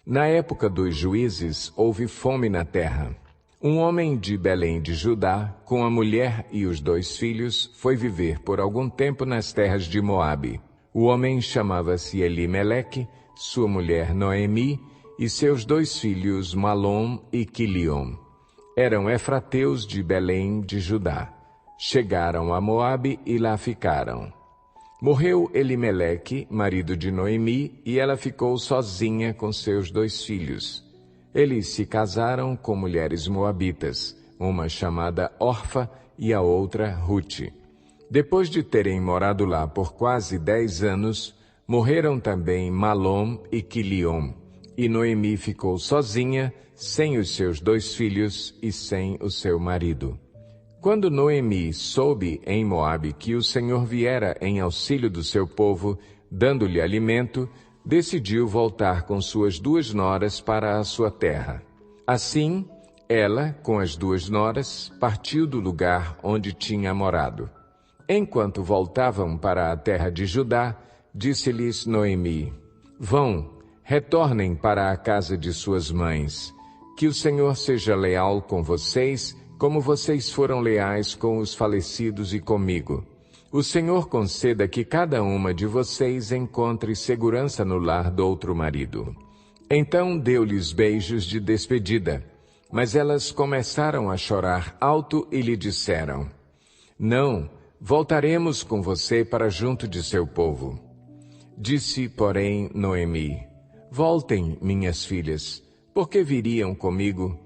Na época dos juízes, houve fome na terra. Um homem de Belém de Judá, com a mulher e os 2 filhos, foi viver por algum tempo nas terras de Moabe. O homem chamava-se Elimeleque, sua mulher Noemi, e seus 2 filhos Malom e Quiliom. Eram efrateus de Belém de Judá. Chegaram a Moabe e lá ficaram. Morreu Elimeleque, marido de Noemi, e ela ficou sozinha com seus 2 filhos. Eles se casaram com mulheres moabitas, uma chamada Orfa e a outra Rute. Depois de terem morado lá por quase 10 anos, morreram também Malom e Quiliom, e Noemi ficou sozinha, sem os seus 2 filhos e sem o seu marido. Quando Noemi soube em Moabe que o Senhor viera em auxílio do seu povo, dando-lhe alimento, decidiu voltar com suas 2 noras para a sua terra. Assim, ela, com as 2 noras, partiu do lugar onde tinha morado. Enquanto voltavam para a terra de Judá, disse-lhes Noemi: Vão, retornem para a casa de suas mães. Que o Senhor seja leal com vocês, como vocês foram leais com os falecidos e comigo. O Senhor conceda que cada uma de vocês encontre segurança no lar do outro marido. Então deu-lhes beijos de despedida, mas elas começaram a chorar alto e lhe disseram: Não, voltaremos com você para junto de seu povo. Disse, porém, Noemi: Voltem, minhas filhas, porque viriam comigo?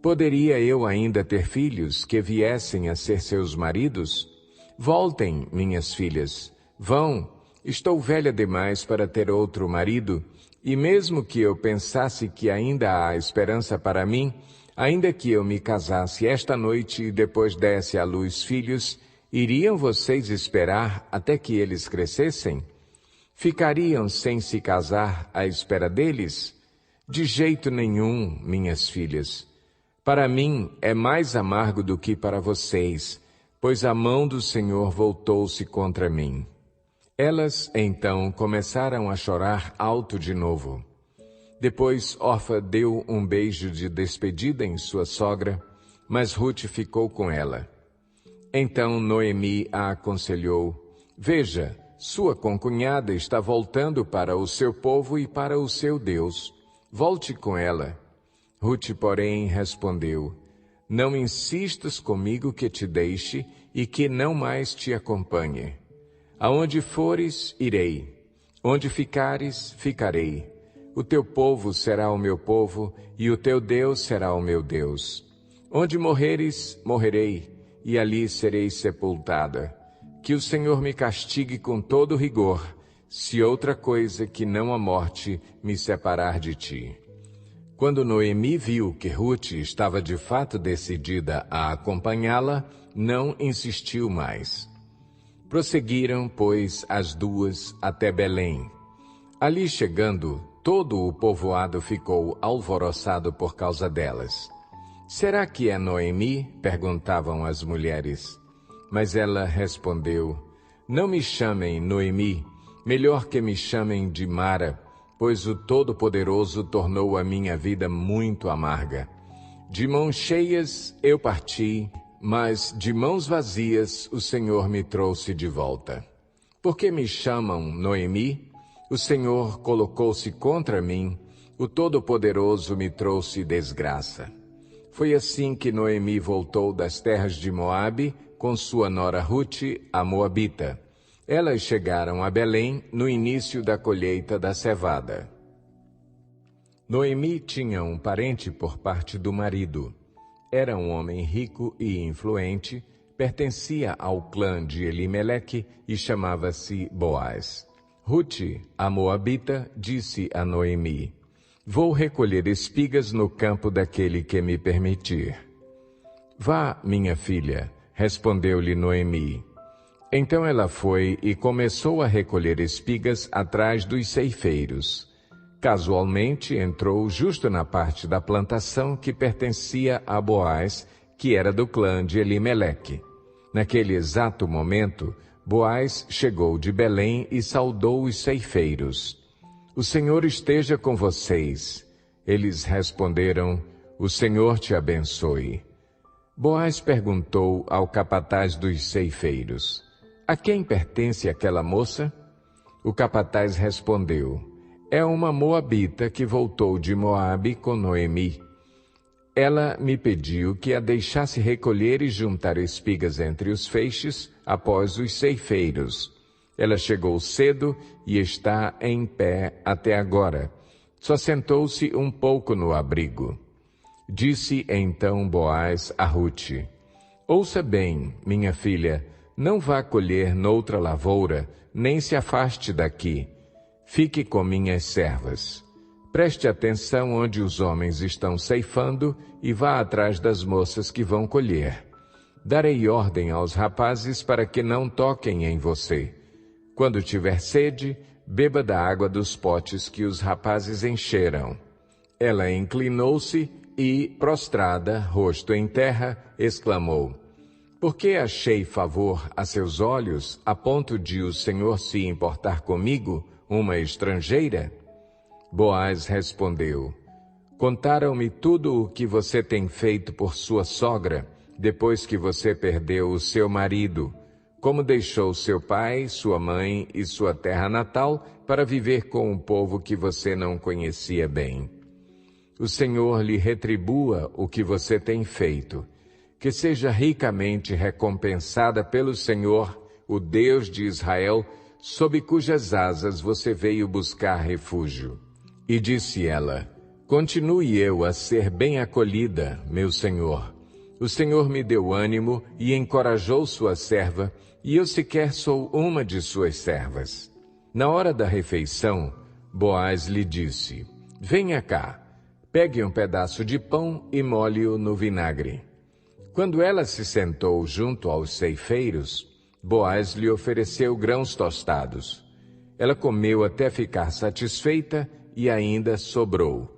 Poderia eu ainda ter filhos que viessem a ser seus maridos? Voltem, minhas filhas, vão, estou velha demais para ter outro marido, e mesmo que eu pensasse que ainda há esperança para mim, ainda que eu me casasse esta noite e depois desse à luz filhos, iriam vocês esperar até que eles crescessem? Ficariam sem se casar à espera deles? De jeito nenhum, minhas filhas. Para mim é mais amargo do que para vocês, pois a mão do Senhor voltou-se contra mim. Elas, então, começaram a chorar alto de novo. Depois Orfa deu um beijo de despedida em sua sogra, mas Rute ficou com ela. Então Noemi a aconselhou: Veja, sua concunhada está voltando para o seu povo e para o seu Deus. Volte com ela. Rute, porém, respondeu: Não insistas comigo que te deixe e que não mais te acompanhe. Aonde fores, irei. Onde ficares, ficarei. O teu povo será o meu povo e o teu Deus será o meu Deus. Onde morreres, morrerei, e ali serei sepultada. Que o Senhor me castigue com todo rigor, se outra coisa que não a morte me separar de ti. Quando Noemi viu que Rute estava de fato decidida a acompanhá-la, não insistiu mais. Prosseguiram, pois, as 2 até Belém. Ali chegando, todo o povoado ficou alvoroçado por causa delas. Será que é Noemi? Perguntavam as mulheres. Mas ela respondeu: Não me chamem Noemi, melhor que me chamem de Mara, pois o Todo-Poderoso tornou a minha vida muito amarga. De mãos cheias eu parti, mas de mãos vazias o Senhor me trouxe de volta. Por que me chamam Noemi? O Senhor colocou-se contra mim, o Todo-Poderoso me trouxe desgraça. Foi assim que Noemi voltou das terras de Moabe com sua nora Rute, a Moabita. Elas chegaram a Belém no início da colheita da cevada. Noemi tinha um parente por parte do marido. Era um homem rico e influente, pertencia ao clã de Elimeleque e chamava-se Boaz. Rute, a Moabita, disse a Noemi: Vou recolher espigas no campo daquele que me permitir. Vá, minha filha, respondeu-lhe Noemi. Então ela foi e começou a recolher espigas atrás dos ceifeiros. Casualmente entrou justo na parte da plantação que pertencia a Boaz, que era do clã de Elimeleque. Naquele exato momento, Boaz chegou de Belém e saudou os ceifeiros. O Senhor esteja com vocês. Eles responderam: o Senhor te abençoe. Boaz perguntou ao capataz dos ceifeiros: a quem pertence aquela moça? O capataz respondeu: é uma moabita que voltou de Moabe com Noemi. Ela me pediu que a deixasse recolher e juntar espigas entre os feixes após os ceifeiros. Ela chegou cedo e está em pé até agora. Só sentou-se um pouco no abrigo. Disse então Boaz a Rute: ouça bem, minha filha, não vá colher noutra lavoura, nem se afaste daqui. Fique com minhas servas. Preste atenção onde os homens estão ceifando e vá atrás das moças que vão colher. Darei ordem aos rapazes para que não toquem em você. Quando tiver sede, beba da água dos potes que os rapazes encheram. Ela inclinou-se e, prostrada, rosto em terra, exclamou: por que achei favor a seus olhos, a ponto de o Senhor se importar comigo, uma estrangeira? Boaz respondeu: contaram-me tudo o que você tem feito por sua sogra, depois que você perdeu o seu marido, como deixou seu pai, sua mãe e sua terra natal para viver com um povo que você não conhecia bem. O Senhor lhe retribua o que você tem feito, que seja ricamente recompensada pelo Senhor, o Deus de Israel, sob cujas asas você veio buscar refúgio. E disse ela: continue eu a ser bem acolhida, meu Senhor. O Senhor me deu ânimo e encorajou sua serva, e eu sequer sou uma de suas servas. Na hora da refeição, Boaz lhe disse: venha cá, pegue um pedaço de pão e molhe-o no vinagre. Quando ela se sentou junto aos ceifeiros, Boaz lhe ofereceu grãos tostados. Ela comeu até ficar satisfeita e ainda sobrou.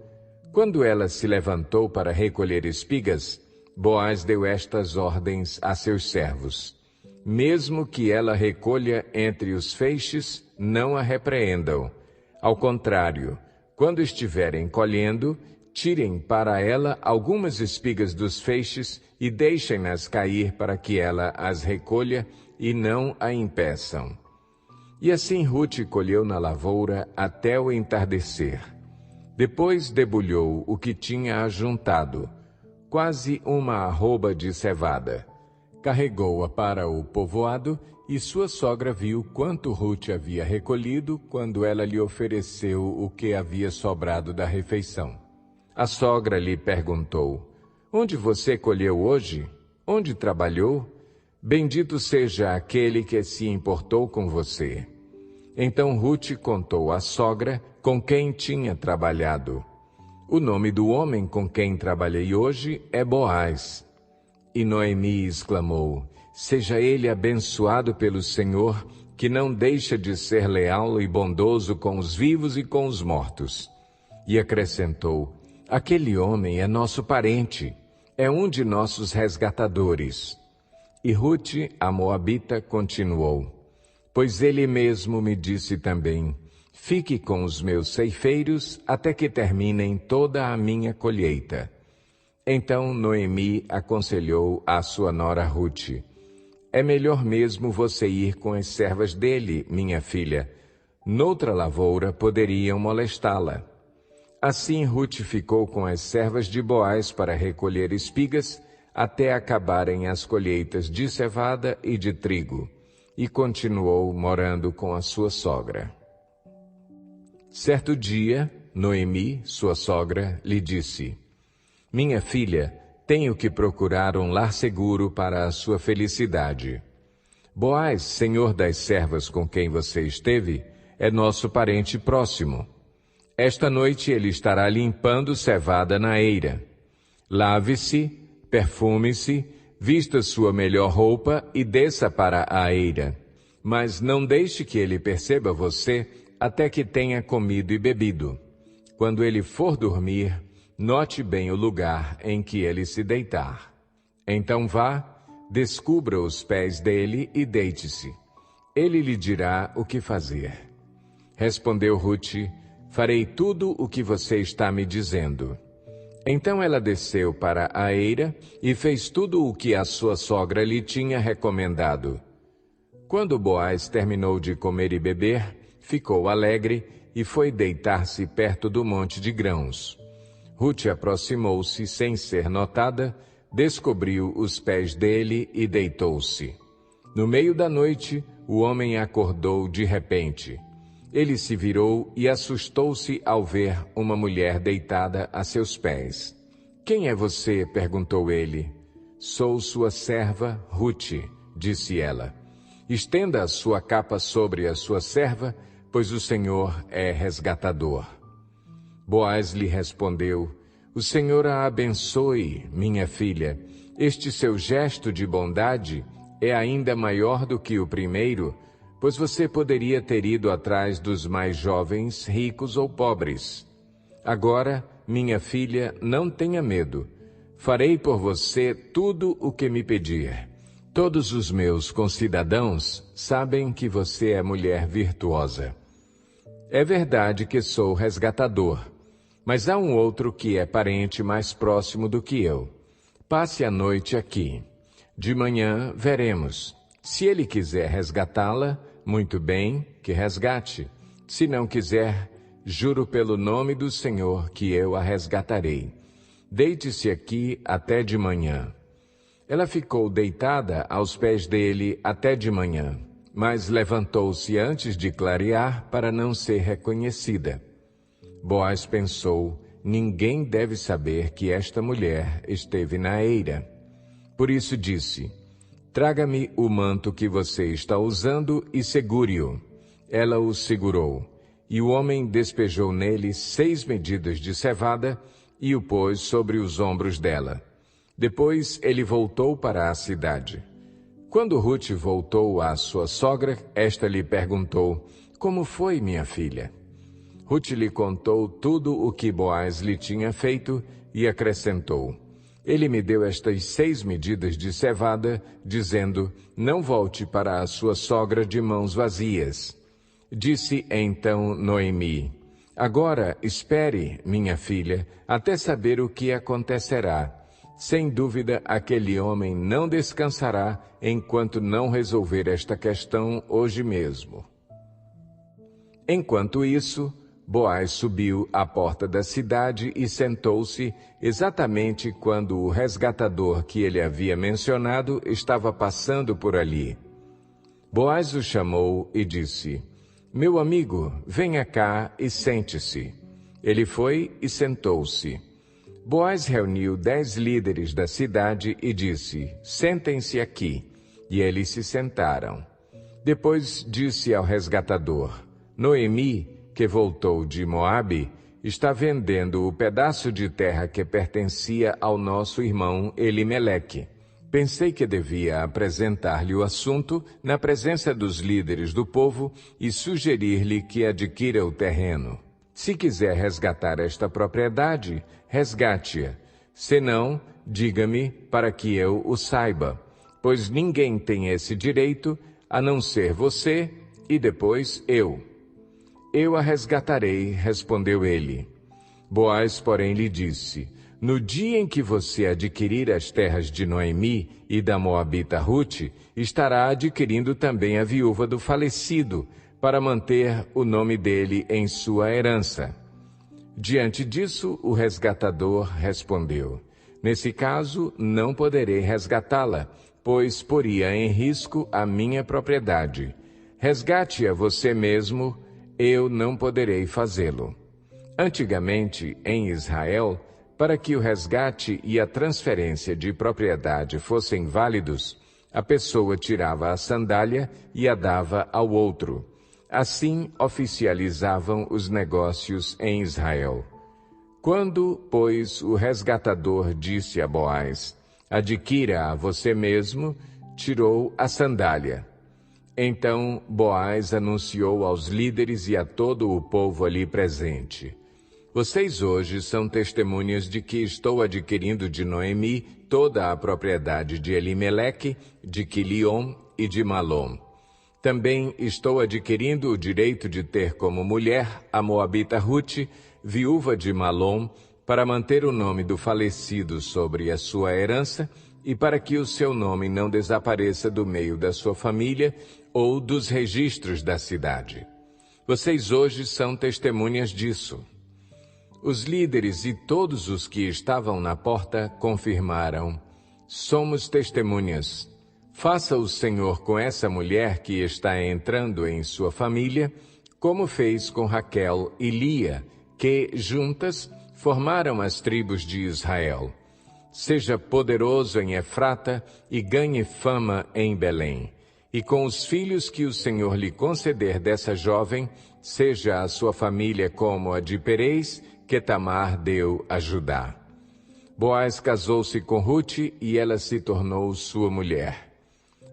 Quando ela se levantou para recolher espigas, Boaz deu estas ordens a seus servos: mesmo que ela recolha entre os feixes, não a repreendam. Ao contrário, quando estiverem colhendo, tirem para ela algumas espigas dos feixes e deixem-nas cair para que ela as recolha e não a impeçam. E assim Rute colheu na lavoura até o entardecer. Depois debulhou o que tinha ajuntado, quase uma arroba de cevada. Carregou-a para o povoado e sua sogra viu quanto Rute havia recolhido quando ela lhe ofereceu o que havia sobrado da refeição. A sogra lhe perguntou: onde você colheu hoje? Onde trabalhou? Bendito seja aquele que se importou com você. Então Rute contou à sogra com quem tinha trabalhado. O nome do homem com quem trabalhei hoje é Boaz. E Noemi exclamou: seja ele abençoado pelo Senhor, que não deixa de ser leal e bondoso com os vivos e com os mortos. E acrescentou: aquele homem é nosso parente, é um de nossos resgatadores. E Rute, a moabita, continuou: pois ele mesmo me disse também: fique com os meus ceifeiros até que terminem toda a minha colheita. Então Noemi aconselhou a sua nora Rute: é melhor mesmo você ir com as servas dele, minha filha. Noutra lavoura poderiam molestá-la. Assim Rute ficou com as servas de Boaz para recolher espigas até acabarem as colheitas de cevada e de trigo, e continuou morando com a sua sogra. Certo dia, Noemi, sua sogra, lhe disse: minha filha, tenho que procurar um lar seguro para a sua felicidade. Boaz, senhor das servas com quem você esteve, é nosso parente próximo. Esta noite ele estará limpando cevada na eira. Lave-se, perfume-se, vista sua melhor roupa e desça para a eira. Mas não deixe que ele perceba você até que tenha comido e bebido. Quando ele for dormir, note bem o lugar em que ele se deitar. Então vá, descubra os pés dele e deite-se. Ele lhe dirá o que fazer. Respondeu Rute: Farei tudo o que você está me dizendo. Então ela desceu para a eira e fez tudo o que a sua sogra lhe tinha recomendado. Quando Boaz terminou de comer e beber, ficou alegre e foi deitar-se perto do monte de grãos. Rute aproximou-se sem ser notada, descobriu os pés dele e deitou-se. No meio da noite, o homem acordou de repente. Ele se virou e assustou-se ao ver uma mulher deitada a seus pés. "Quem é você?" perguntou ele. "Sou sua serva, Rute", disse ela. "Estenda a sua capa sobre a sua serva, pois o Senhor é resgatador." Boaz lhe respondeu: "O Senhor a abençoe, minha filha. Este seu gesto de bondade é ainda maior do que o primeiro, pois você poderia ter ido atrás dos mais jovens, ricos ou pobres. Agora, minha filha, não tenha medo. Farei por você tudo o que me pedir. Todos os meus concidadãos sabem que você é mulher virtuosa. É verdade que sou resgatador, mas há um outro que é parente mais próximo do que eu. Passe a noite aqui. De manhã veremos. Se ele quiser resgatá-la, muito bem, que resgate. Se não quiser, juro pelo nome do Senhor que eu a resgatarei. Deite-se aqui até de manhã." Ela ficou deitada aos pés dele até de manhã, mas levantou-se antes de clarear para não ser reconhecida. Boaz pensou: ninguém deve saber que esta mulher esteve na eira. Por isso disse: "Traga-me o manto que você está usando e segure-o." Ela o segurou, e o homem despejou nele 6 medidas de cevada e o pôs sobre os ombros dela. Depois ele voltou para a cidade. Quando Rute voltou à sua sogra, esta lhe perguntou: "Como foi, minha filha?" Rute lhe contou tudo o que Boaz lhe tinha feito e acrescentou: "Ele me deu estas 6 medidas de cevada, dizendo: não volte para a sua sogra de mãos vazias." Disse então Noemi: "Agora espere, minha filha, até saber o que acontecerá. Sem dúvida, aquele homem não descansará enquanto não resolver esta questão hoje mesmo." Enquanto isso, Boaz subiu à porta da cidade e sentou-se exatamente quando o resgatador que ele havia mencionado estava passando por ali. Boaz o chamou e disse: "Meu amigo, venha cá e sente-se." Ele foi e sentou-se. Boaz reuniu 10 líderes da cidade e disse: "Sentem-se aqui." E eles se sentaram. Depois disse ao resgatador: "Noemi, que voltou de Moabe, está vendendo o pedaço de terra que pertencia ao nosso irmão Elimeleque. Pensei que devia apresentar-lhe o assunto na presença dos líderes do povo e sugerir-lhe que adquira o terreno. Se quiser resgatar esta propriedade, resgate-a. Se não, diga-me para que eu o saiba, pois ninguém tem esse direito a não ser você e depois eu." "Eu a resgatarei", respondeu ele. Boaz, porém, lhe disse: "No dia em que você adquirir as terras de Noemi e da moabita Rute, estará adquirindo também a viúva do falecido, para manter o nome dele em sua herança." Diante disso, o resgatador respondeu: "Nesse caso, não poderei resgatá-la, pois poria em risco a minha propriedade. Resgate-a você mesmo, eu não poderei fazê-lo." Antigamente, em Israel, para que o resgate e a transferência de propriedade fossem válidos, a pessoa tirava a sandália e a dava ao outro. Assim oficializavam os negócios em Israel. Quando, pois, o resgatador disse a Boaz: "Adquira a você mesmo", tirou a sandália. Então Boaz anunciou aos líderes e a todo o povo ali presente: "Vocês hoje são testemunhas de que estou adquirindo de Noemi toda a propriedade de Elimeleque, de Quiliom e de Malom. Também estou adquirindo o direito de ter como mulher a moabita Rute, viúva de Malom, para manter o nome do falecido sobre a sua herança e para que o seu nome não desapareça do meio da sua família ou dos registros da cidade. Vocês hoje são testemunhas disso. Os líderes e todos os que estavam na porta confirmaram: somos testemunhas. Faça o Senhor com essa mulher que está entrando em sua família, como fez com Raquel e Lia, que, juntas, formaram as tribos de Israel. Seja poderoso em Efrata e ganhe fama em Belém. E com os filhos que o Senhor lhe conceder dessa jovem, seja a sua família como a de Perez, que Tamar deu a Judá. Boaz casou-se com Rute e ela se tornou sua mulher.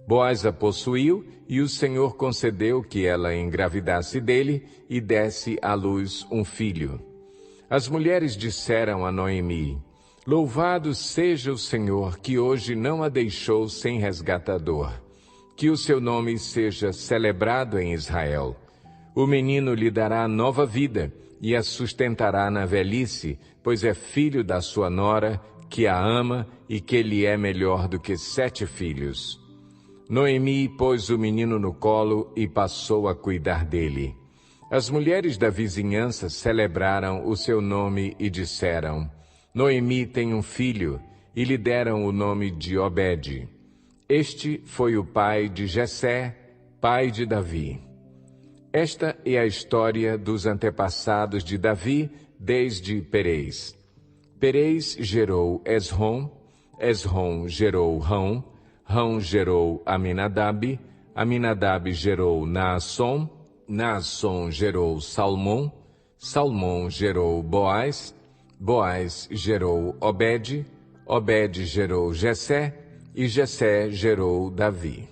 Boaz a possuiu e o Senhor concedeu que ela engravidasse dele e desse à luz um filho. As mulheres disseram a Noemi: louvado seja o Senhor que hoje não a deixou sem resgatador. Que o seu nome seja celebrado em Israel. O menino lhe dará nova vida e a sustentará na velhice, pois é filho da sua nora, que a ama e que lhe é melhor do que 7 filhos. Noemi pôs o menino no colo e passou a cuidar dele. As mulheres da vizinhança celebraram o seu nome e disseram: Noemi tem um filho, e lhe deram o nome de Obed. Este foi o pai de Jessé, pai de Davi. Esta é a história dos antepassados de Davi desde Perez. Perez gerou Esrom, Esrom gerou Rão, Rão gerou Aminadab, Aminadab gerou Naasson, Naasson gerou Salmão, Salmão gerou Boaz, Boaz gerou Obed, Obed gerou Jessé, e Jessé gerou Davi.